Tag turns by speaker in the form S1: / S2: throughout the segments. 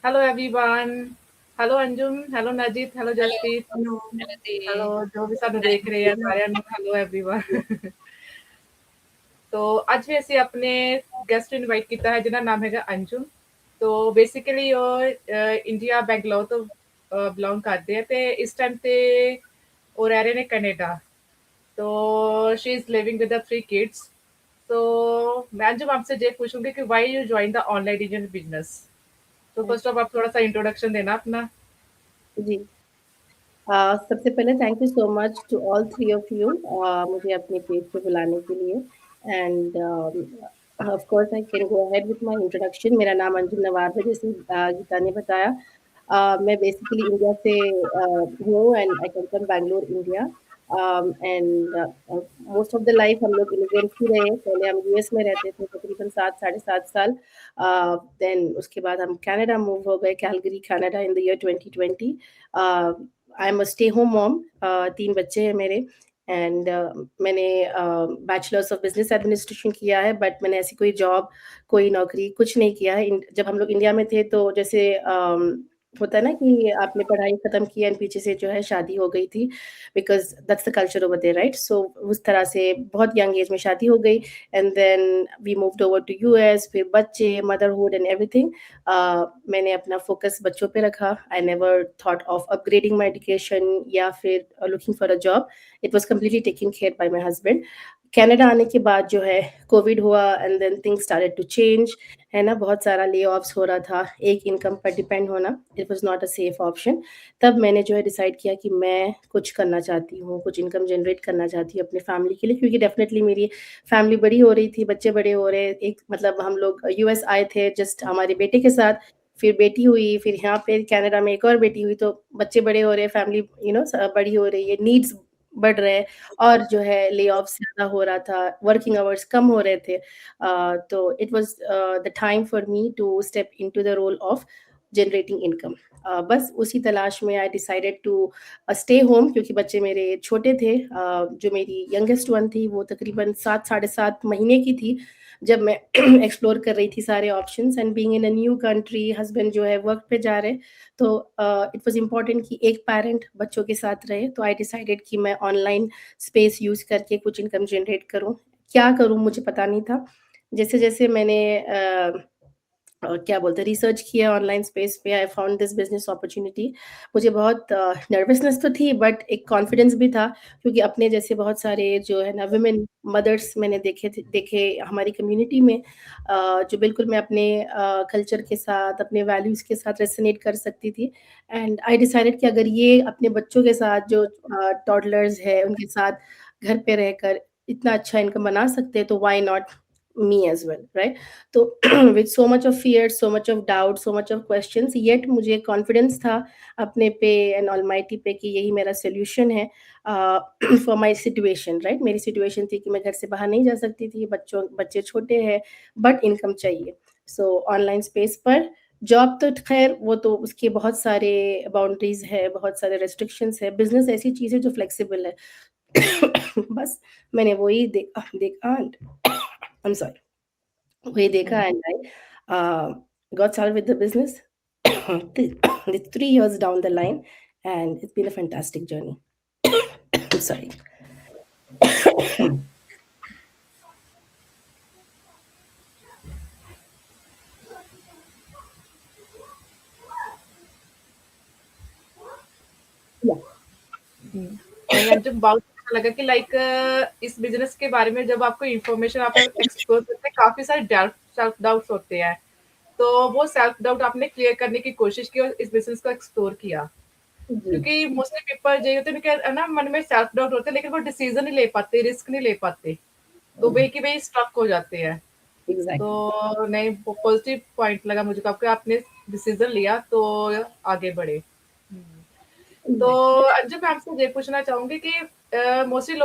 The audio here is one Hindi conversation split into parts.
S1: Hello everyone. Hello Anjum, hello Najeet, hello
S2: hello,
S1: Jaspreet.
S2: Hello ji.
S1: Hello जो भी सानू देख रहे हैं सारे हेलो एवरीवन। तो ਅੱਜ ਵੀ ਅਸੀਂ ਆਪਣੇ ਗੈਸਟ ਇਨਵਾਈਟ ਕੀਤਾ ਹੈ ਜਿਹਦਾ ਨਾਮ ਹੈਗਾ ਅੰਜੁਮ। तो बेसिकली ਉਹ ਇੰਡੀਆ ਬੈਂਗਲੌਰ ਤੋਂ ਬਿਲੋਂਗ ਕਰਦੇ ਆ ਤੇ ਇਸ ਟਾਈਮ ਤੇ ਉਹ ਰਹਿ ਰਹੇ ਨੇ ਕੈਨੇਡਾ। तो she is living with the 3 kids. तो मैं अंजुम आपसे ये पूछूंगी कि why you join the online digital business. तो फर्स्ट ऑफ आप थोड़ा सा इंट्रोडक्शन देना अपना।
S2: जी। सबसे पहले thank you so much to all three of you मुझे अपने पेज पे बुलाने के लिए and of course I can go ahead with my introduction. मेरा नाम अंजुम नवाब है, जैसे गीता ने बताया। मैं बेसिकली इंडिया से हूँ and I come from Bangalore, India. And most of the life हम लोग इमिग्रेंट्स ही रहे। पहले हम यूएस में रहते थे तकरीबन 7 साढ़े 7 साल। देन उसके बाद हम कनाडा मूव हो गए, Calgary Canada, in the year 2020। I am a stay home mom. 3 बच्चे हैं मेरे एंड मैंने बैचलर्स ऑफ बिज़नेस एडमिनिस्ट्रेशन किया है, बट मैंने ऐसी कोई जॉब, कोई नौकरी कुछ नहीं किया है। जब हम लोग इंडिया में थे तो जैसे होता है ना कि आपने पढ़ाई खत्म की एंड पीछे से जो है शादी हो गई थी, because that's the culture over there, right? So उस तरह से बहुत यंग एज में शादी हो गई and then we moved over to US, फिर बच्चे, मदरहुड एंड एवरीथिंग। मैंने अपना फ़ोकस बच्चों पे रखा। I never thought of upgrading my education या फिर looking for a job. It was completely taken care by my husband. Canada आने के बाद जो है कोविड हुआ and then things started to change, है ना? बहुत सारा ले-ऑफ्स हो रहा था। एक इनकम पर डिपेंड होना, it was not a safe option. तब मैंने जो है डिसाइड किया कि मैं कुछ करना चाहती हूँ, कुछ इनकम जनरेट करना चाहती हूँ अपनी फैमिली के लिए, क्योंकि डेफ़िनेटली मेरी फैमिली बड़ी हो रही थी, बच्चे बड़े हो रहे। एक मतलब हम लोग यूएस आए थे जस्ट हमारे बेटे के साथ, फिर बेटी हुई, फिर यहाँ पे कनाडा में एक और बेटी हुई, तो बच्चे बड़े हो रहे, फैमिली बड़ी हो रही है, नीड्स बढ़ रहे हैं और जो है ले-ऑफ्स ज़्यादा हो रहा था, वर्किंग आवर्स कम हो रहे थे। तो it was the time for me to step into the role of generating income. बस उसी तलाश में I decided to stay home, क्योंकि बच्चे मेरे छोटे थे। जो मेरी यंगेस्ट वन थी वो तकरीबन 7 साढ़े 7 महीने की थी जब मैं एक्सप्लोर कर रही थी सारे options and being in a new country, husband जो है वर्क पे जा रहे। तो इट वाज़ इम्पोर्टेंट कि एक पैरेंट बच्चों के साथ रहे, तो आई डिसाइडेड कि मैं ऑनलाइन स्पेस यूज़ करके कुछ इनकम जनरेट करूँ। क्या करूँ मुझे पता नहीं था। जैसे-जैसे मैंने क्या बोलते हैं रिसर्च किया ऑनलाइन स्पेस पे, I found this business opportunity. मुझे बहुत नर्वसनेस तो थी बट एक कॉन्फिडेंस भी था, क्योंकि अपने जैसे बहुत सारे जो है ना वुमेन मदर्स मैंने देखे हमारी कम्युनिटी में, जो बिल्कुल मैं अपने कल्चर के साथ, अपने वैल्यूज़ के साथ रेज़ोनेट कर सकती थी। एंड आई डिसाइडेड कि अगर ये अपने बच्चों के साथ जो टॉडलर्स है उनके साथ घर पे रहकर इतना अच्छा इनकम बना सकते हैं, तो why not me as well, right? तो with so much of fear, so much of doubt, so much of questions, yet मुझे कॉन्फिडेंस था अपने पे एंड ऑलमाइटी पे कि यही मेरा सॉल्यूशन है फॉर माय सिचुएशन, राइट? मेरी सिचुएशन थी कि मैं घर से बाहर नहीं जा सकती थी, बच्चे छोटे हैं, बट इनकम चाहिए। सो ऑनलाइन स्पेस पर जॉब तो खैर वो तो उसके बहुत सारे बाउंड्रीज़ है, बहुत सारे रिस्ट्रिक्शंस है, बिज़नेस ऐसी चीज़ है जो फ्लेक्सिबल है। बस मैंने वही देखा एंड आई एम सॉरी, वही देखा
S1: hmm.
S2: And I got started with the business. It's 3 years down the line, and it's been a fantastic journey. I'm sorry. Yeah.
S1: नहीं अंजुम बहुत अच्छा लगा कि लाइक इस बिजनेस के बारे में जब आपको इन्फॉर्मेशन आप एक्सप्लोर करते हैं काफी सारे डाउट सेल्फ डाउट्स होते हैं। तो वो सेल्फ डाउट आपने क्लियर करने की कोशिश की और इस बिजनेस को एक्सप्लोर किया।
S2: जी,
S1: क्योंकि मोस्टली पीपल ये होते हैं कि ना मन में सेल्फ डाउट होते हैं लेकिन वो डिसीजन नहीं ले पाते, रिस्क नहीं ले पाते। तो वही की वही स्टक हो जाते हैं।
S2: एग्ज़ैक्टली।
S1: तो नहीं पॉजिटिव पॉइंट लगा मुझे आपके आपने डिसीजन लिया तो आगे बढ़े। तो
S2: एग्ज़ैक्ट
S1: अंजुम मैं आपसे ये पूछना चाहूंगी कि मोस्टली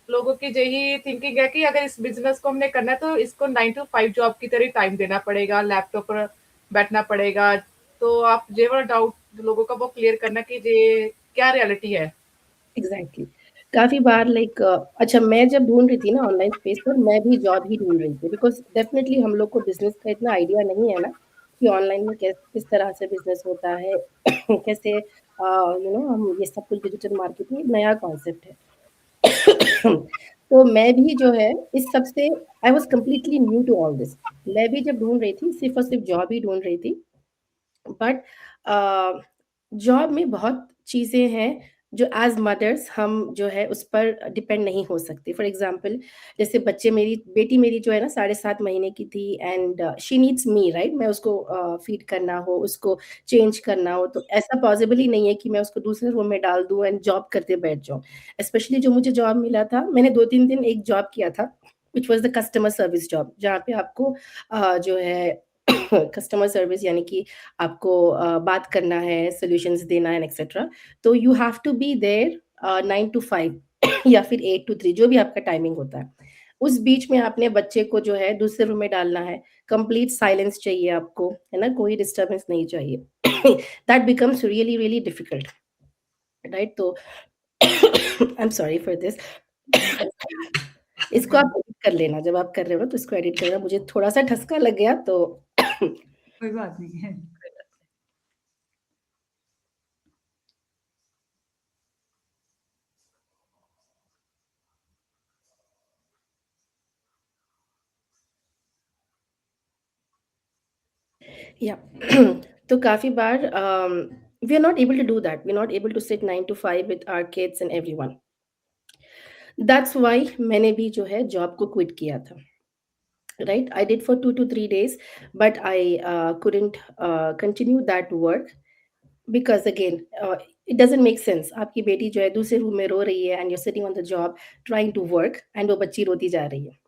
S1: लोगों की यही थिंकिंग है कि अगर इस बिजनेस को हमने करना है तो इसको 9 to 5 जॉब की तरह टाइम देना पड़ेगा, लैपटॉप पर बैठना पड़ेगा। तो आप ये वाला डाउट लोगों का वो क्लियर करना कि ये क्या रियलिटी है।
S2: एग्ज़ैक्टली। काफ़ी बार लाइक अच्छा, मैं जब ढूँढ रही थी ना ऑनलाइन स्पेस पर, मैं भी जॉब ही ढूँढ रही थी, बिकॉज़ डेफ़िनिटली हम लोग को बिज़नेस का इतना आइडिया नहीं है ना। कि ऑनलाइन में किस तरह से बिज़नेस होता है, कैसे हम ये सब कुछ डिजिटल मार्केटिंग एक नया कॉन्सेप्ट है। तो मैं भी जो है इस सब से I was completely new to all this. मैं भी जब ढूँढ रही थी, सिर्फ़ और सिर्फ़ जॉब ही ढूँढ रही थी। बट अ, जॉब में बहुत चीज़ें हैं जो एज़ मदर्स हम जो है उस पर डिपेंड नहीं हो सकते। फॉर एग्ज़ाम्पल जैसे बच्चे मेरी बेटी मेरी जो है ना 7.5 महीने की थी and she needs me right? मैं उसको फ़ीड करना हो, उसको चेंज करना हो, तो ऐसा पॉसिबल ही नहीं है कि मैं उसको दूसरे रूम में डाल दूँ एंड जॉब करते बैठ जाऊँ। स्पेशली जो मुझे जॉब मिला था, मैंने 2-3 दिन एक जॉब किया था, which was the customer service job, जहाँ पे आपको जो है कस्टमर सर्विस यानी कि आपको बात करना है, सॉल्यूशंस देना है एक्सेट्रा। तो you have to be there 9 to 5 या फिर 8 टू 3 जो भी आपका टाइमिंग होता है। उस बीच में आपने बच्चे को जो है दूसरे रूम में डालना है, कंप्लीट साइलेंस चाहिए आपको, है ना? कोई डिस्टर्बेंस नहीं चाहिए। That becomes really, really difficult, right? तो I am sorry for this. इसको आप एडिट कर लेना, जब आप कर रहे हो ना तो इसको एडिट करना। मुझे थोड़ा-सा ठसका लग गया तो
S3: कोई बात नहीं है।
S2: या तो काफ़ी बार we are not able to do that, we are not able to sit 9 to 5 with our kids and everyone. That's why मैंने भी जो है जॉब को क्विट किया था, right? I did for 2 to 3 days but I couldn't continue that work because again it doesn't make sense। आपकी बेटी जो है दूसरे रूम में रो रही है and you are sitting on the job trying to work and वो बच्ची रोती जा रही है।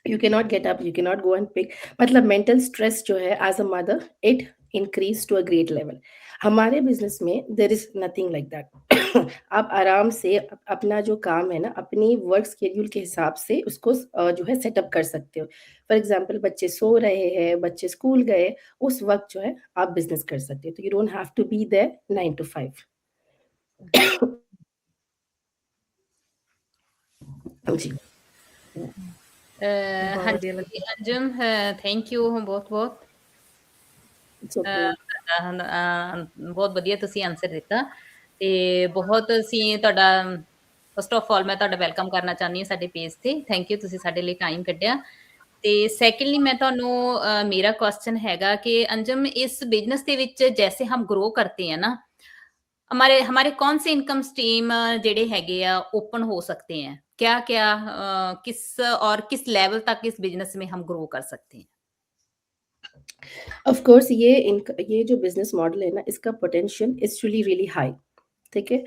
S2: You can not get up, you can not go and pick, मतलब मेंटल स्ट्रेस जो है as a mother it increase to a great level. हमारे बिज़नेस में there is nothing like that. आप आराम से अपना जो काम है ना, अपनी वर्क शेड्यूल के हिसाब से उसको जो है सेटअप कर सकते हो। फॉर एग्ज़ाम्पल बच्चे सो रहे हैं, बच्चे स्कूल गए, उस वक़्त जो है आप बिज़नेस कर सकते हो। तो you don't have to be there 9 to 5। जी,
S3: बहुत
S4: ਹਾਂਜੀ
S3: ਵਧੀਆ ਲੱਗਾ।
S4: ਅੰਜਮ ਥੈਂਕ ਯੂ ਬਹੁਤ-ਬਹੁਤ
S2: इट्स ओके।
S4: ਬਹੁਤ ਵਧੀਆ ਤੁਸੀਂ ਆਨਸਰ ਦਿੱਤਾ ਤੇ ਬਹੁਤ ਅਸੀਂ ਤੁਹਾਡਾ ਫਸਟ ਆਫ ਆਲ ਮੈਂ ਤੁਹਾਡਾ ਵੈਲਕਮ ਕਰਨਾ ਚਾਹੁੰਦੀ ਹਾਂ ਸਾਡੇ ਪੇਜ ਤੇ ਥੈਂਕ ਯੂ ਤੁਸੀਂ ਸਾਡੇ ਲਈ ਟਾਈਮ ਕੱਢਿਆ ਤੇ ਸੈਕੰਡਲੀ ਮੈਂ ਤੁਹਾਨੂੰ ਮੇਰਾ क्वेश्चन ਹੈਗਾ कि अंजम इस बिजनेस ਦੇ ਵਿੱਚ जैसे हम ग्रो करते हैं ना हमारे हमारे कौन से इनकम स्ट्रीम जेडे हैगे आ ओपन हो सकते हैं क्या क्या किस और किस लेवल तक इस बिजनेस में हम ग्रो कर सकते हैं
S2: ऑफ कोर्स ये जो बिज़नेस मॉडल है ना, इसका potential is really really high, ठीक है?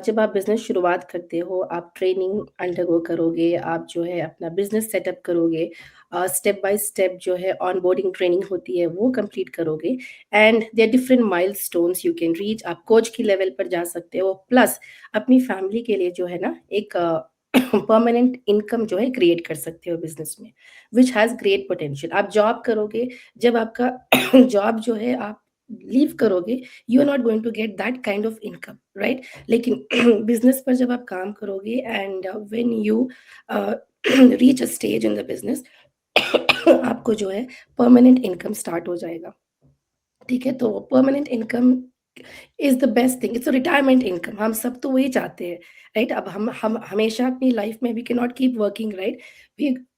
S2: जब आप बिज़नेस शुरुआत करते हो, आप ट्रेनिंग अंडरगो करोगे, आप जो है अपना बिज़नेस सेटअप करोगे, स्टेप बाय स्टेप जो है ऑनबोर्डिंग ट्रेनिंग होती है, वो कंप्लीट करोगे and there are different milestones you can reach. आप कोच की लेवल पर जा सकते हो, प्लस अपनी फैमिली के लिए जो है ना, एक परमानेंट इनकम जो है क्रिएट कर सकते हो बिज़नेस में, व्हिच हैज़ ग्रेट पोटेंशियल। आप जॉब करोगे, जब आपका जॉब जो है आप लीव करोगे, you are not going to get that kind of income, right? लेकिन बिज़नेस पर जब आप काम करोगे and when you reach a stage in the business आपको जो है परमानेंट इनकम स्टार्ट हो जाएगा, ठीक है? तो permanent income is the best thing, it's a retirement income, हम सब तो वही चाहते हैं, राइट? अब हम हमेशा अपनी लाइफ में we can not keep working, right?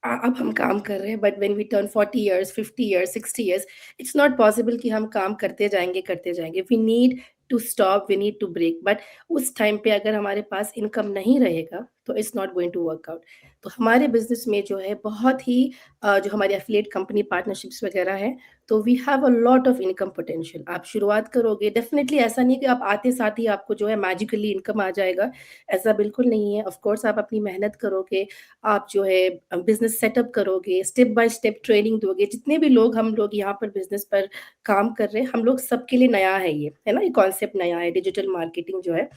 S2: अब हम काम कर रहे हैं but when we turn 40 years, 50 years, 60 years, it's not possible कि हम काम करते जाएँगे। We need to stop, we need to break, but उस टाइम पे अगर हमारे पास इनकम नहीं रहेगा, तो it's not going to work out. तो हमारे बिज़नेस में जो है बहुत ही जो हमारी एफ़िलिएट कंपनी पार्टनरशिप्स वगैरह हैं, तो we have a lot of income potential. आप शुरुआत करोगे, डेफ़िनिटली ऐसा नहीं कि आप आते साथ ही आपको जो है मैजिकली इनकम आ जाएगा, ऐसा बिल्कुल नहीं है। ऑफ़ कोर्स आप अपनी मेहनत करोगे, आप जो है बिज़नेस सेटअप करोगे, स्टेप बाय स्टेप ट्रेनिंग दोगे। जितने भी लोग हम लोग यहाँ पर बिज़नेस पर काम कर रहे हैं, हम लोग सबके लिए नया है ये, है ना? ये कॉन्सेप्ट नया है, डिजिटल मार्केटिंग जो है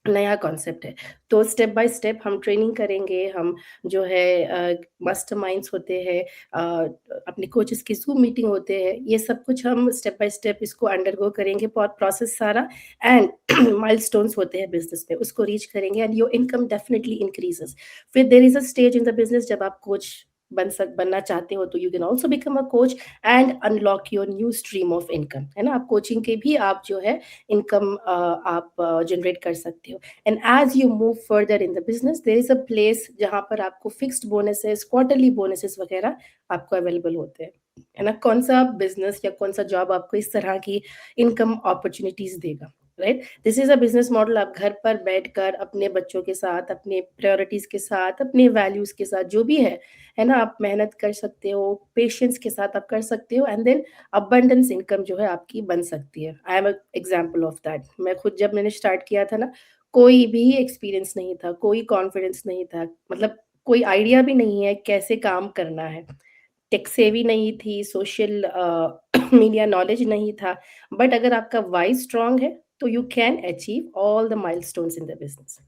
S2: नया कॉन्सेप्ट है। तो स्टेप बाय स्टेप हम ट्रेनिंग करेंगे, हम जो है मास्टरमाइंड्स होते हैं, अपने कोचेस की ज़ूम मीटिंग होते हैं, ये सब कुछ हम स्टेप बाय स्टेप इसको अंडरगो करेंगे, प्रोसेस सारा एंड माइलस्टोन्स होते हैं बिज़नेस में, उसको रीच करेंगे and your income definitely increases. फिर there is a stage in the business जब आप कोच बनना चाहते हो तो you can also become a coach and unlock your new stream of income, है ना। आप कोचिंग के भी आप जो है इनकम आप जनरेट कर सकते हो। And as you move further in the business there is a place जहाँ पर आपको फिक्स्ड बोनसेस, क्वार्टरली बोनसेस वगैरह आपको अवेलेबल होते हैं, है ना। कौन सा बिजनेस या कौन सा जॉब आपको इस तरह की इनकम अपॉर्चुनिटीज देगा, right. This is a business model. आप घर पर बैठकर अपने बच्चों के साथ, अपने प्रायोरिटीज के साथ, अपने वैल्यूज के साथ जो भी है ना, आप मेहनत कर सकते हो, पेशेंस के साथ आप कर सकते हो, एंड देन अबंडेंस इनकम जो है आपकी बन सकती है। I am example of that. मैं खुद जब मैंने स्टार्ट किया था ना, कोई भी एक्सपीरियंस नहीं था, कोई कॉन्फिडेंस नहीं था, मतलब कोई आइडिया भी नहीं है कैसे काम करना है, टेक सेवी नहीं थी, सोशल मीडिया नॉलेज नहीं था। बट अगर आपका वाई स्ट्रांग है तो you can achieve all the milestones in the business.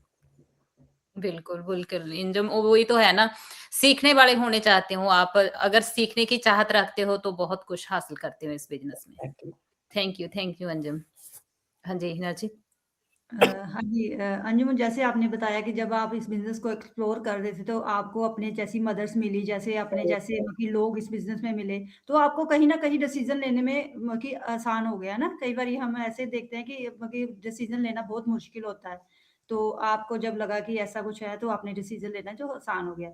S4: बिल्कुल, बिल्कुल। इंजम वही तो है ना, सीखने वाले होने चाहते हो आप, अगर सीखने की चाहत रखते हो तो बहुत कुछ हासिल करते हो इस बिज़नेस में। Thank you Anjum. हाँ जी, हिना जी।
S3: हाँ जी, अंजुम, जैसे आपने बताया कि जब आप इस बिज़नेस को एक्सप्लोर कर रहे थे तो आपको अपने जैसी मदर्स मिली, जैसे अपने जैसे मतलब कि लोग इस बिज़नेस में मिले, तो आपको कहीं न कहीं डिसीज़न लेने में मतलब कि आसान हो गया ना? कई बारी हम ऐसे देखते हैं कि मतलब कि डिसीज़न लेना बहुत मुश्किल होता है। तो आपको जब लगा कि ऐसा कुछ है तो आपने डिसीज़न लेना जो आसान हो गया।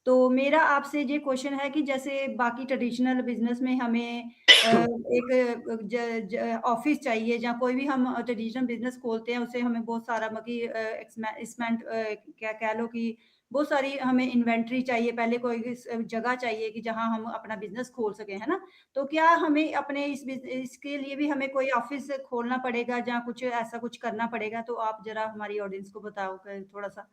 S3: तो मेरा आपसे ये क्वेश्चन है कि जैसे बाकी ट्रेडिशनल बिज़नेस में हमें एक ज ज ऑफ़िस चाहिए या कोई भी हम ट्रेडिशनल बिज़नेस खोलते हैं, उससे हमें बहुत सारा मतलब कि एक्समेंट क्या कह लो कि बहुत सारी हमें इन्वेंटरी चाहिए, पहले कोई जगह चाहिए कि जहाँ हम अपना बिज़नेस खोल सकें, है ना? तो क्या हमें अपने इसके लिए भी हमें कोई ऑफ़िस खोलना पड़ेगा या कुछ ऐसा कुछ करना पड़ेगा? तो आप ज़रा हमारी ऑडियंस को बताओ क थोड़ा-सा।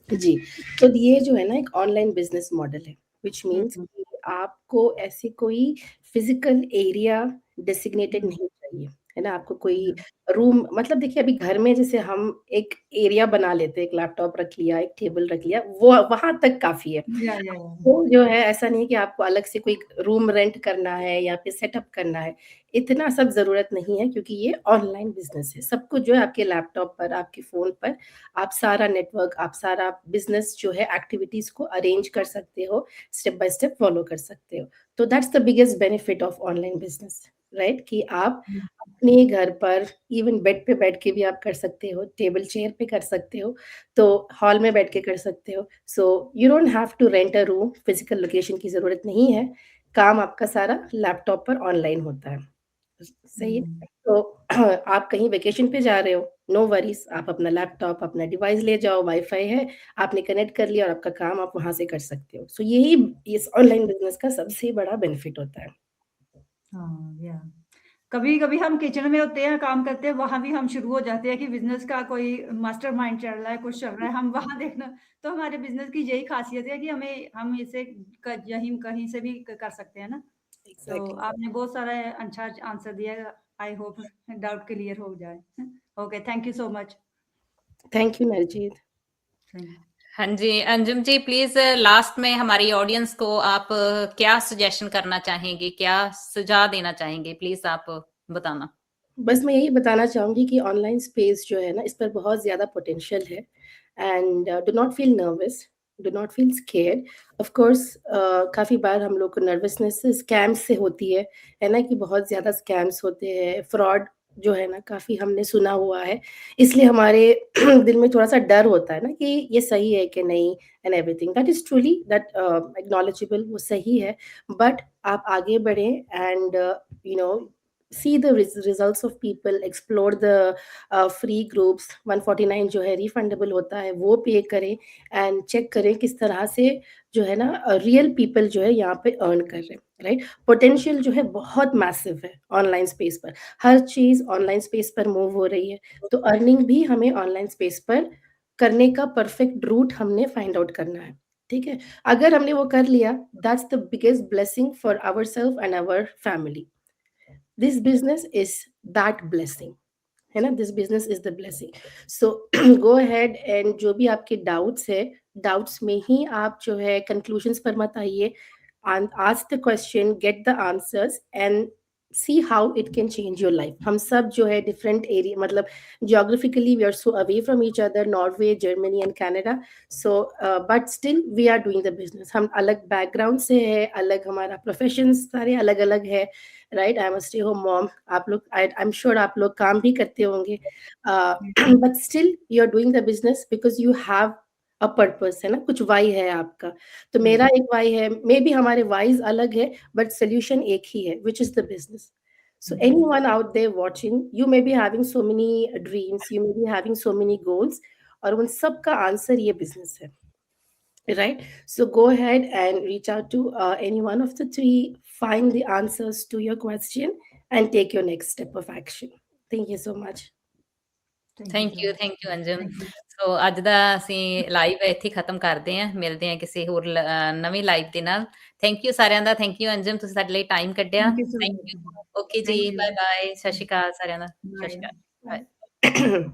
S2: जी, तो ये जो है ना एक ऑनलाइन बिज़नेस मॉडल है, व्हिच
S3: हुँ,
S2: मीन्स
S3: हुँ,
S2: कि आपको ऐसे कोई फ़िज़िकल एरिया डेज़िग्नेटेड
S3: हुँ,
S2: नहीं चाहिए, है ना? आपको कोई
S3: हुँ।
S2: रूम, मतलब देखिए अभी घर में जैसे हम एक एरिया बना लेते हैं, एक लैपटॉप रख लिया, एक टेबल रख लिया, वो वहाँ तक काफ़ी है।
S3: या।
S2: वो जो है ऐसा नहीं है कि आपको अलग से कोई रूम रेंट करना है या फिर सेटअप करना है, इतना सब ज़रूरत नहीं है क्योंकि ये ऑनलाइन बिज़नेस है। सब कुछ जो है आपके लैपटॉप पर, आपके फ़ोन पर, आप सारा नेटवर्क, आप सारा बिज़नेस जो है एक्टिविटीज़ को अरेंज कर सकते हो, स्टेप बाय स्टेप फ़ॉलो कर सकते हो। तो that's the biggest benefit of online business, right? कि आप
S3: हुँ,
S2: अपने घर पर इवन बेड पे बैठ के भी आप कर सकते हो, टेबल चेयर पे कर सकते हो, तो हॉल में बैठ के कर सकते हो। So you don't have to rent a room, physical location की ज़रूरत नहीं है। काम आपका सारा लैपटॉप पर ऑनलाइन होता है। सही है?
S3: हुँ।
S2: तो आप कहीं वेकेशन पे जा रहे हो, नो वरीज़, आप अपना लैपटॉप, अपना डिवाइस ले जाओ, वाई-फाई है, आपने कनेक्ट कर लिया और आपका काम आप वहाँ से कर सकते हो। सो यही इस ऑनलाइन बिज़नेस का सबसे बड़ा बेनिफिट होता है।
S3: हाँ, या कभी-कभी हम किचन में होते हैं, काम करते हैं, वहाँ भी हम शुरू हो जाते हैं कि बिज़नेस का कोई मास्टरमाइंड चल रहा है, कुछ चल रहा है, हम वहाँ देखना। तो हमारे बिज़नेस की यही ख़ासियत है कि हम इसे क यहीं कहीं से भी कर सकते हैं ना। तो
S2: एग्ज़ैक्टली।
S3: आपने बहुत सारा अच्छा आंसर दिया। आई होप डाउट क्लियर हो जाए। Okay, thank you so much.
S2: Thank you Narjit.
S3: Thank
S4: हाँ जी, अंजुम जी प्लीज़ लास्ट में हमारी ऑडियंस को आप क्या सजेशन करना चाहेंगे? क्या सुझाव देना चाहेंगे? प्लीज़ आप बताना।
S2: बस मैं यही बताना चाहूँगी कि ऑनलाइन स्पेस जो है ना, इस पर बहुत ज़्यादा पोटेंशियल है and do not feel nervous, do not feel scared. Of course काफ़ी बार हम लोग को नर्वसनेस स्कैम्स से होती है ना, कि बहुत ज़्यादा स्कैम्स होते हैं, फ्रॉड जो है ना काफ़ी हमने सुना हुआ है, इसलिए हमारे दिल में थोड़ा-सा डर होता है ना कि ये सही है कि नहीं, and everything that is truly that acknowledgeable, वो सही है। बट आप आगे बढ़ें and you know see the results of people, explore the free groups, 149 जो है रिफंडेबल होता है वो पे करें एंड चेक करें किस तरह से जो है ना रियल पीपल जो है यहाँ पे अर्न कर रहे हैं, राइट। पोटेंशियल जो है बहुत मैसिव है ऑनलाइन स्पेस पर, हर चीज़ ऑनलाइन स्पेस पर मूव हो रही है, तो अर्निंग भी हमें ऑनलाइन स्पेस पर करने का परफेक्ट रूट हमने फाइंड आउट करना है, ठीक है। अगर हमने वो कर लिया, that's the biggest blessing for our self and our family. This business is that blessing, है ना, this business is the blessing. So go ahead and जो भी आपके डाउट्स है, डाउट्स में ही आप जो है कंक्लूजन्स पर मत आइए, ask the question, get the answers, and see how it can change your life. हम सब जो है different area, मतलब geographically we are so away from each other, Norway, Germany and Canada. So but still we are doing the business. हम अलग background से है, अलग हमारा professions सारे अलग अलग है, right? I'm a stay home mom. आप लोग I'm sure आप लोग काम भी करते होंगे, but still you are doing the business because you have a purpose, है ना? कुछ वाई है आपका। तो मेरा एक वाई है, मे बी हमारे वाइज़ अलग है, बट सॉल्यूशन एक ही है, which is the business. So anyone out there watching, you may be having so many dreams, you may be having so many goals, और उन सब का आंसर ये बिज़नेस है, right? So go ahead and reach out to any one of the three, find the answers to your question and take your next step of action. Thank you so much.
S4: Thank you Anjum.
S3: Thank you.
S4: ਸੋ ਅੱਜ ਦਾ ਅਸੀਂ ਲਾਈਵ ਇੱਥੇ ਹੀ ਖਤਮ ਕਰਦੇ ਹਾਂ, ਮਿਲਦੇ ਹਾਂ ਕਿਸੇ ਹੋਰ ਨਵੀਂ ਲਾਈਵ ਦੇ ਨਾਲ। ਥੈਂਕ ਯੂ ਸਾਰਿਆਂ ਦਾ, ਥੈਂਕ ਯੂ ਅੰਜਮ, ਤੁਸੀਂ ਸਾਡੇ ਲਈ ਟਾਈਮ ਕੱਢਿਆ।
S3: Thank you so
S4: thank
S3: much.
S4: You. Okay ਜੀ,
S3: Thank you.
S4: ਬਾਏ ਬਾਏ, ਸਤਿ ਸ਼੍ਰੀ ਅਕਾਲ ਸਾਰਿਆਂ ਦਾ, ਸਤਿ ਸ਼੍ਰੀ
S3: Bye.
S4: ਅਕਾਲ, ਬਾਏ।